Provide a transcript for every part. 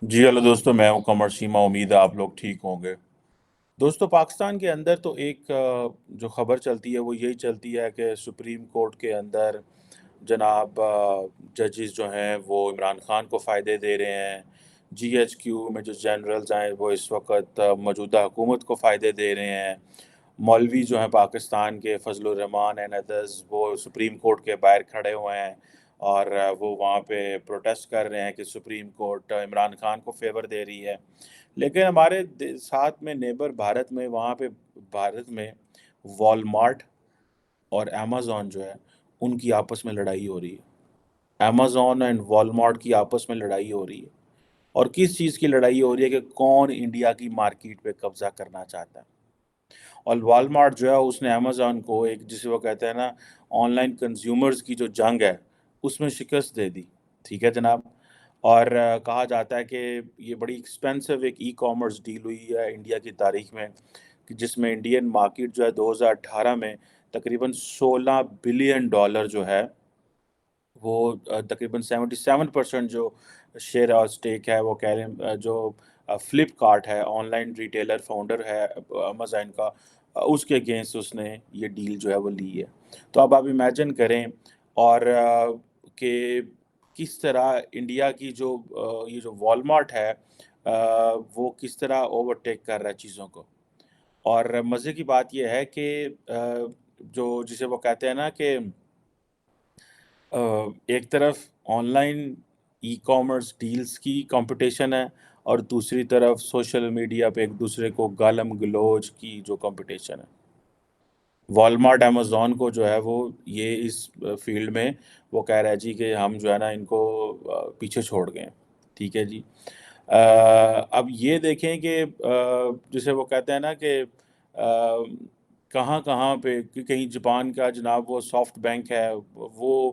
جی hello دوستوں، میں ہوں قمر شیما. امید ہے آپ لوگ ٹھیک ہوں گے. دوستوں، پاکستان کے اندر تو ایک جو خبر چلتی ہے وہ یہی چلتی ہے کہ سپریم کورٹ کے اندر جناب ججز جو ہیں وہ عمران خان کو فائدے دے رہے ہیں. جی ایچ کیو میں جو جنرلز ہیں وہ اس وقت موجودہ حکومت کو فائدے دے رہے ہیں. مولوی جو ہیں پاکستان کے فضل الرحمان اینڈ ادرز وہ سپریم کورٹ کے باہر کھڑے ہوئے ہیں اور وہ وہاں پہ پروٹیسٹ کر رہے ہیں کہ سپریم کورٹ عمران خان کو فیور دے رہی ہے. لیکن ہمارے ساتھ میں نیبر بھارت میں، وہاں پہ بھارت میں والمارٹ اور امیزون جو ہے ان کی آپس میں لڑائی ہو رہی ہے. امیزون اینڈ والمارٹ کی آپس میں لڑائی ہو رہی ہے. اور کس چیز کی لڑائی ہو رہی ہے کہ کون انڈیا کی مارکیٹ پہ قبضہ کرنا چاہتا ہے. اور والمارٹ جو ہے اس نے امیزون کو ایک جسے وہ کہتے ہیں نا آن لائن کنزیومرز کی جو جنگ ہے اس میں شکست دے دی. ٹھیک ہے جناب. اور کہا جاتا ہے کہ یہ بڑی ایکسپینسو ایک ای کامرس ڈیل ہوئی ہے انڈیا کی تاریخ میں، کہ جس میں انڈین مارکیٹ جو ہے 2018 میں تقریباً $16 بلین جو ہے وہ تقریباً 77% جو شیئر اور اسٹیک ہے وہ کہہ رہے ہیں جو فلپ کارٹ ہے، آن لائن ریٹیلر فاؤنڈر ہے امیزون کا، اس کے اگینسٹ اس نے یہ ڈیل جو ہے وہ لی ہے. تو اب آپ امیجن کریں اور کہ کس طرح انڈیا کی جو یہ جو والمارٹ ہے وہ کس طرح اوورٹیک کر رہا ہے چیزوں کو. اور مزے کی بات یہ ہے کہ جو جسے وہ کہتے ہیں نا کہ ایک طرف on line e commerce deals کی کمپٹیشن ہے اور دوسری طرف سوشل میڈیا پہ ایک دوسرے کو گالم گلوچ کی جو کمپٹیشن ہے. والمارٹ امیزون کو جو ہے وہ یہ اس فیلڈ میں وہ کہہ رہا ہے جی کہ ہم جو ہے نا ان کو پیچھے چھوڑ گئے. ٹھیک ہے جی. اب یہ دیکھیں کہ جسے وہ کہتے ہیں نا کہ کہاں کہاں پہ کہیں جاپان کا جناب وہ سافٹ بینک ہے وہ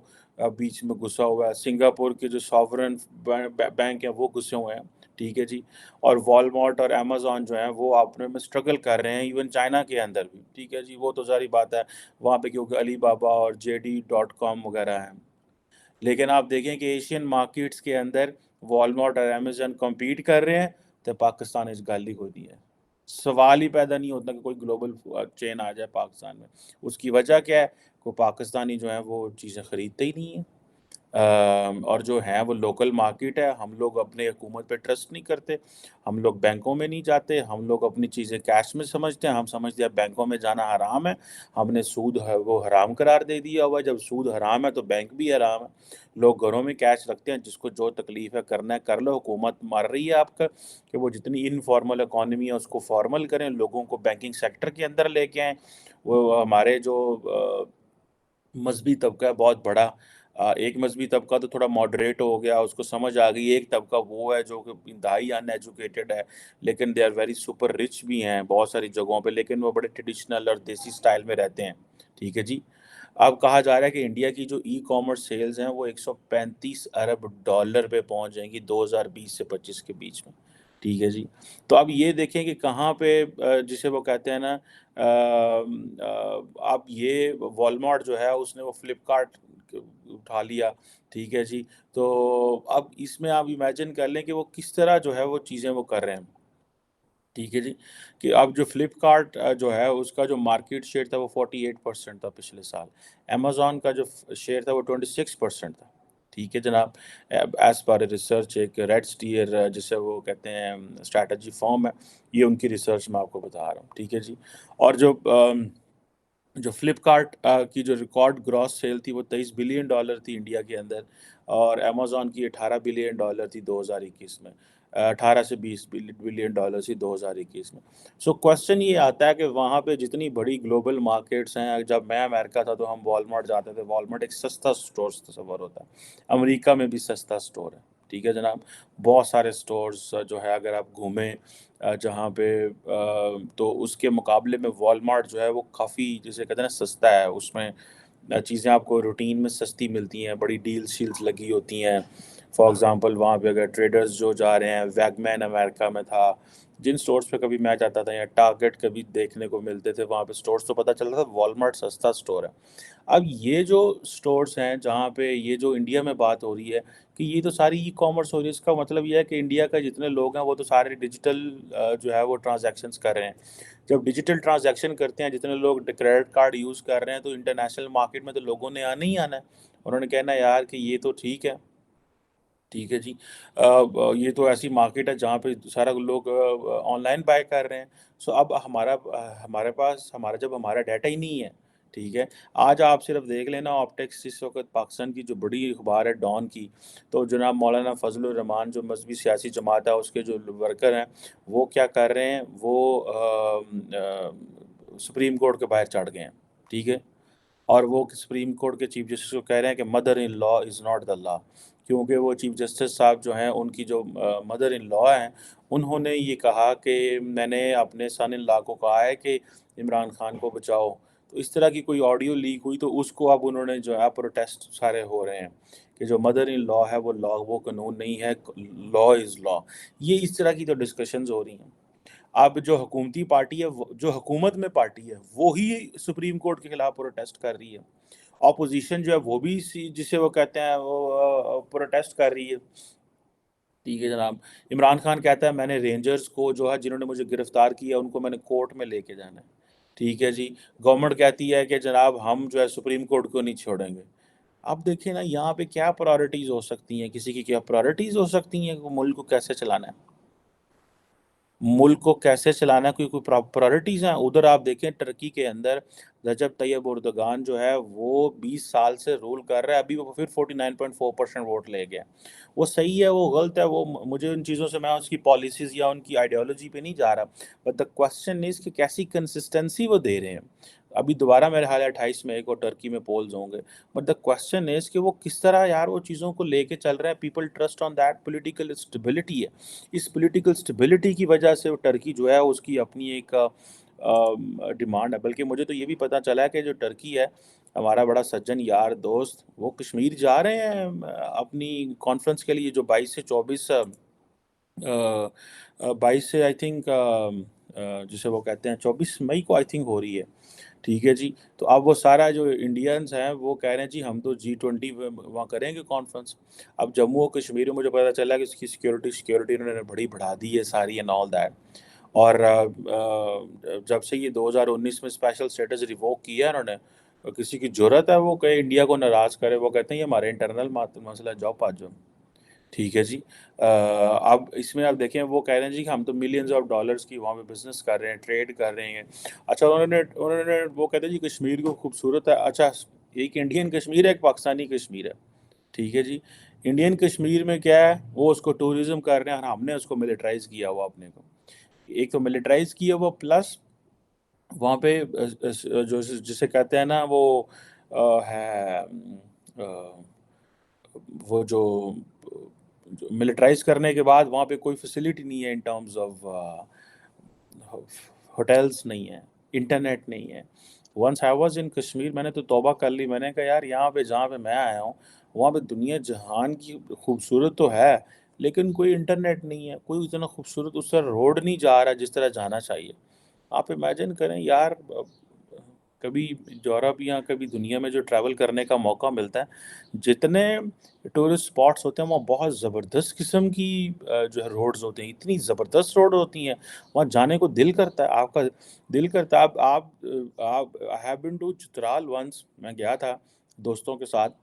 بیچ میں گھسا ہوا ہے. سنگاپور کے جو ساورن بینک ہیں وہ گھسے ہوئے ہیں. ٹھیک ہے جی. اور والمارٹ اور امیزون جو ہیں وہ اپنے میں اسٹرگل کر رہے ہیں ایون چائنا کے اندر بھی. ٹھیک ہے جی. وہ تو ظاہری بات ہے وہاں پہ کیونکہ علی بابا اور JD.com وغیرہ ہیں. لیکن آپ دیکھیں کہ ایشین مارکیٹس کے اندر والمارٹ اور امیزون کمپیٹ کر رہے ہیں تو پاکستان اس گالی کو دی ہے. سوال ہی پیدا نہیں ہوتا کہ کوئی گلوبل چین آ جائے پاکستان میں. اس کی وجہ کیا ہے؟ کوئی پاکستانی جو ہیں وہ چیزیں خریدتے ہی نہیں ہیں. اور جو ہیں وہ لوکل مارکیٹ ہے. ہم لوگ اپنے حکومت پہ ٹرسٹ نہیں کرتے. ہم لوگ بینکوں میں نہیں جاتے. ہم لوگ اپنی چیزیں کیش میں سمجھتے ہیں. ہم سمجھتے ہیں بینکوں میں جانا حرام ہے. ہم نے سود وہ حرام قرار دے دیا ہوا ہے. جب سود حرام ہے تو بینک بھی حرام ہے. لوگ گھروں میں کیش رکھتے ہیں. جس کو جو تکلیف ہے کرنا ہے کر لو. حکومت مار رہی ہے آپ کا کہ وہ جتنی انفارمل اکانومی ہے اس کو فارمل کریں، لوگوں کو بینکنگ سیکٹر کے اندر لے کے آئیں. وہ ہمارے جو مذہبی طبقہ ہے بہت بڑا، ایک مذہبی طبقہ تو تھوڑا ماڈریٹ ہو گیا، اس کو سمجھ آ گئی. ایک طبقہ وہ ہے جو کہ انتہائی ان ایجوکیٹڈ ہے لیکن they are very super rich بھی ہیں بہت ساری جگہوں پہ، لیکن وہ بڑے ٹریڈیشنل اور دیسی سٹائل میں رہتے ہیں. ٹھیک ہے جی. اب کہا جا رہا ہے کہ انڈیا کی جو ای کامرس سیلز ہیں وہ $135 ارب پہ پہنچ جائیں گی 2020 سے 25 کے بیچ میں. ٹھیک ہے جی. تو اب یہ دیکھیں کہ کہاں پہ جسے وہ کہتے ہیں نا اب یہ والمارٹ جو ہے اس نے وہ فلپ کارٹ اٹھا لیا. ٹھیک ہے جی. تو اب اس میں آپ امیجن کر لیں کہ وہ کس طرح جو ہے وہ چیزیں وہ کر رہے ہیں. ٹھیک ہے جی. کہ اب جو فلپ کارٹ جو ہے اس کا جو مارکیٹ شیئر تھا وہ 48% تھا پچھلے سال. امیزون کا جو شیئر تھا وہ 26% تھا. ٹھیک ہے جناب. ایز پر ریسرچ ایک ریڈ اسٹیئر جسے وہ کہتے ہیں اسٹریٹجی فارم ہے، یہ ان کی ریسرچ میں آپ کو بتا رہا ہوں. ٹھیک ہے جی. اور جو فلپ کارٹ کی جو ریکارڈ گراس سیل تھی وہ $23 بلین تھی انڈیا کے اندر، اور امیزون کی $18 بلین تھی 2021 میں. 18 سے 20 بلین ڈالر تھی 2021 میں. سو کوشچن یہ آتا ہے کہ وہاں پہ جتنی بڑی گلوبل مارکیٹس ہیں، جب میں امریکہ تھا تو ہم والمارٹ جاتے تھے. والمارٹ ایک سستا سٹور تصور ہوتا ہے. امریکہ میں بھی سستا سٹور ہے. ٹھیک ہے جناب. بہت سارے سٹورز جو ہے اگر آپ گھومیں جہاں پہ تو اس کے مقابلے میں والمارٹ جو ہے وہ کافی جسے کہتے ہیں نا سستا ہے. اس میں چیزیں آپ کو روٹین میں سستی ملتی ہیں، بڑی ڈیلز شیلز لگی ہوتی ہیں. فار ایگزامپل وہاں پہ اگر ٹریڈرز جو جا رہے ہیں، ویگ مین امریکہ میں تھا، جن سٹورز پہ کبھی میں جاتا تھا یا ٹارگیٹ کبھی دیکھنے کو ملتے تھے وہاں پہ سٹورز، تو پتہ چلتا تھا والمارٹ سستا سٹور ہے. اب یہ جو سٹورز ہیں جہاں پہ یہ جو انڈیا میں بات ہو رہی ہے کہ یہ تو ساری ای کامرس ہو رہی ہے. اس کا مطلب یہ ہے کہ انڈیا کا جتنے لوگ ہیں وہ تو سارے ڈیجیٹل جو ہے وہ ٹرانزیکشنز کر رہے ہیں. جب ڈیجیٹل ٹرانزیکشن کرتے ہیں جتنے لوگ کریڈٹ کارڈ یوز کر رہے ہیں تو انٹرنیشنل مارکیٹ میں تو لوگوں نے آنا ہی آنا ہے. انہوں نے کہنا یار کہ یہ تو ٹھیک ہے. ٹھیک ہے جی. یہ تو ایسی مارکیٹ ہے جہاں پہ سارا لوگ آن لائن بائی کر رہے ہیں. سو اب ہمارے پاس جب ہمارا ڈیٹا ہی نہیں ہے. ٹھیک ہے. آج آپ صرف دیکھ لینا آپٹیکس اس وقت پاکستان کی جو بڑی اخبار ہے ڈان کی, تو جناب مولانا فضل الرحمان جو مذہبی سیاسی جماعت ہے اس کے جو ورکر ہیں وہ کیا کر رہے ہیں, وہ سپریم کورٹ کے باہر چڑھ گئے ہیں. ٹھیک ہے. اور وہ سپریم کورٹ کے چیف جسٹس کو کہہ رہے ہیں کہ mother in law is not the لا, کیونکہ وہ چیف جسٹس صاحب جو ہیں ان کی جو مدر ان لا ہیں انہوں نے یہ کہا کہ میں نے اپنے سن ان لا کو کہا ہے کہ عمران خان کو بچاؤ. تو اس طرح کی کوئی آڈیو لیک ہوئی تو اس کو اب انہوں نے جو ہے پروٹیسٹ سارے ہو رہے ہیں کہ جو مدر ان لا ہے وہ قانون نہیں ہے, لا از لا. یہ اس طرح کی تو ڈسکشنز ہو رہی ہیں. اب جو حکومتی پارٹی ہے جو حکومت میں پارٹی ہے وہی سپریم کورٹ کے خلاف پروٹیسٹ کر رہی ہے. اپوزیشن جو ہے وہ بھی جسے وہ کہتے ہیں وہ پروٹیسٹ کر رہی ہے. ٹھیک ہے جناب. عمران خان کہتا ہے میں نے رینجرز کو جو ہے جنہوں نے مجھے گرفتار کیا ان کو میں نے کورٹ میں لے کے جانا ہے. ٹھیک ہے جی. گورنمنٹ کہتی ہے کہ جناب ہم جو ہے سپریم کورٹ کو نہیں چھوڑیں گے. اب دیکھیں نا یہاں پہ کیا پرائورٹیز ہو سکتی ہیں, کسی کی کیا پرائورٹیز ہو سکتی ہیں کہ ملک کو کیسے چلانا ہے, ملک کو کیسے چلانا ہے, کوئی پرائورٹیز ہیں. ادھر آپ دیکھیں ٹرکی کے اندر رجب طیب اردگان جو ہے وہ 20 سال سے رول کر رہا ہے, ابھی وہ پھر 49.4% ووٹ لے گیا. وہ صحیح ہے وہ غلط ہے, وہ مجھے ان چیزوں سے میں اس کی پالیسیز یا ان کی آئیڈیالوجی پہ نہیں جا رہا, بٹ دا کوسچن از کہ کیسی کنسسٹنسی وہ دے رہے ہیں. ابھی دوبارہ میرے حال ہے 28 مئی کو ٹرکی میں پولز ہوں گے, بٹ دا کوسچن از کہ وہ کس طرح یار وہ چیزوں کو لے کے چل رہے ہیں. People trust on that political stability ہے. اس پولیٹیکل اسٹیبلٹی کی وجہ سے وہ ٹرکی جو ہے اس کی اپنی ایک ڈیمانڈ ہے. بلکہ مجھے تو یہ بھی پتہ چلا ہے کہ جو ٹرکی ہے ہمارا بڑا سجن یار دوست, وہ کشمیر جا رہے ہیں اپنی کانفرنس کے لیے جو 22 سے 22 سے آئی تھنک جسے وہ کہتے ہیں 24 مئی کو آئی تھنک ہو رہی ہے. ٹھیک ہے جی. تو اب وہ سارا جو انڈینز ہیں وہ کہہ رہے ہیں جی ہم تو G20 وہاں کریں گے کانفرنس. اب جموں و کشمیر میں مجھے پتہ چلا کہ اس کی سیکورٹی انہوں نے بڑی بڑھا دی ہے ساری اینڈ آل دیٹ. اور جب سے یہ 2019 میں اسپیشل اسٹیٹس ریووک کیا ہے انہوں نے, کسی کی جرت ہے وہ کہ انڈیا کو ناراض کرے, وہ کہتے ہیں یہ ہمارے انٹرنل مسئلہ ہے, جاؤ پاس جاؤ. ٹھیک ہے جی. اب اس میں آپ دیکھیں وہ کہہ رہے ہیں جی کہ ہم تو ملینز آف ڈالرز کی وہاں پہ بزنس کر رہے ہیں, ٹریڈ کر رہے ہیں. اچھا انہوں نے وہ کہتے ہیں جی کشمیر کو خوبصورت ہے. اچھا ایک انڈین کشمیر ہے ایک پاکستانی کشمیر ہے. ٹھیک ہے جی. انڈین کشمیر میں کیا ہے وہ اس کو ٹوریزم کر رہے ہیں اور ہم نے اس کو ملٹرائز کیا ہوا اپنے کو. ایک تو ملٹرائز کیا ہوا پلس وہاں پہ جو جسے کہتے ہیں نا وہ ہے وہ جو ملٹرائز کرنے کے بعد وہاں پہ کوئی فیسلٹی نہیں ہے ان ٹرمز آف ہوٹلس نہیں ہے, انٹرنیٹ نہیں ہے. Once I was in Kashmir, میں نے تو توبہ کر لی. میں نے کہا یار یہاں پہ جہاں پہ میں آیا ہوں وہاں پہ دنیا جہان کی خوبصورت تو ہے لیکن کوئی انٹرنیٹ نہیں ہے, کوئی اتنا خوبصورت اس طرح روڈ نہیں جا رہا جس طرح جانا چاہیے. آپ امیجن کریں یار, کبھی یورپ یا کبھی دنیا میں جو ٹریول کرنے کا موقع ملتا ہے, جتنے ٹورسٹ اسپاٹس ہوتے ہیں وہاں بہت زبردست قسم کی جو ہے روڈز ہوتے ہیں, اتنی زبردست روڈ ہوتی ہیں وہاں جانے کو دل کرتا ہے. آپ کا دل کرتا ہے. آپ I have been to Chitral once, میں گیا تھا دوستوں کے ساتھ,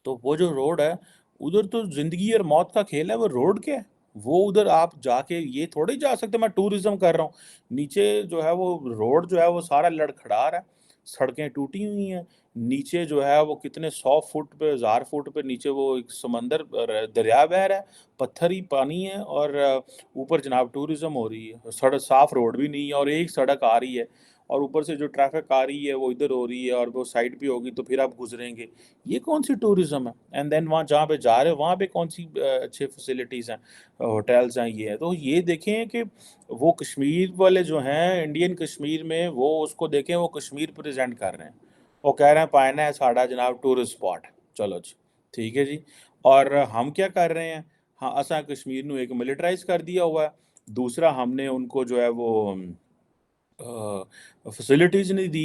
تو وہ جو روڈ ہے ادھر تو زندگی اور موت کا کھیل ہے. وہ روڈ کیا ہے, وہ ادھر آپ جا کے یہ تھوڑے جا سکتے میں ٹورزم کر رہا ہوں. نیچے جو ہے وہ روڈ جو ہے وہ سارا لڑکھڑا رہا ہے, سڑکیں ٹوٹی ہوئی ہیں. نیچے جو ہے وہ کتنے 100 فٹ پہ 1000 فٹ پہ نیچے وہ ایک سمندر دریا بہہ رہا ہے, پتھر ہی پانی ہے, اور اوپر جناب ٹورزم ہو رہی ہے. سڑک صاف روڈ بھی نہیں ہے اور ایک سڑک آ رہی ہے, اور اوپر سے جو ٹریفک آ رہی ہے وہ ادھر ہو رہی ہے اور وہ سائڈ بھی ہوگی تو پھر آپ گزریں گے. یہ کون سی ٹورزم ہے؟ اینڈ دین وہاں جہاں پہ جا رہے ہیں وہاں پہ کون سی اچھے فیسلٹیز ہیں, ہوٹلز ہیں, یہ ہے. تو یہ دیکھیں کہ وہ کشمیر والے جو ہیں انڈین کشمیر میں وہ اس کو دیکھیں وہ کشمیر پریزنٹ کر رہے ہیں, وہ کہہ رہے ہیں پائنا ہے ساڑا جناب ٹورسٹ اسپاٹ, چلو جی ٹھیک ہے جی. اور ہم کیا کر رہے ہیں, ہاں اساں کشمیر نو ایک ملٹرائز کر دیا ہوا ہے. دوسرا ہم نے ان کو جو ہے وہ ਫੈਸਿਲਿਟੀਜ਼ ਨਹੀਂ ਦੀ।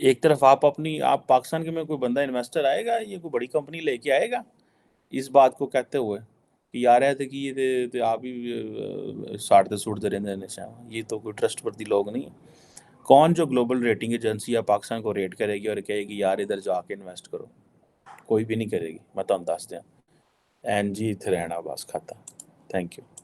ایک طرف آپ پاکستان کے میں کوئی بندہ انویسٹر آئے گا، یہ کوئی بڑی کمپنی لے کے آئے گا اس بات کو کہتے ہوئے کہ یار ہے کہ یہ آپ ہی ساڑتے سوڑتے رہتے ہیں، یہ تو کوئی ٹرسٹ وردی لوگ نہیں ہیں۔ کون جو گلوبل ریٹنگ ایجنسی یا پاکستان کو ریٹ کرے گی اور کہے گی یار ادھر جا کے انویسٹ کرو؟ کوئی بھی نہیں کرے گی، میں تو دس دیا این جی اتنے رہنا بس کھاتا۔ Thank you.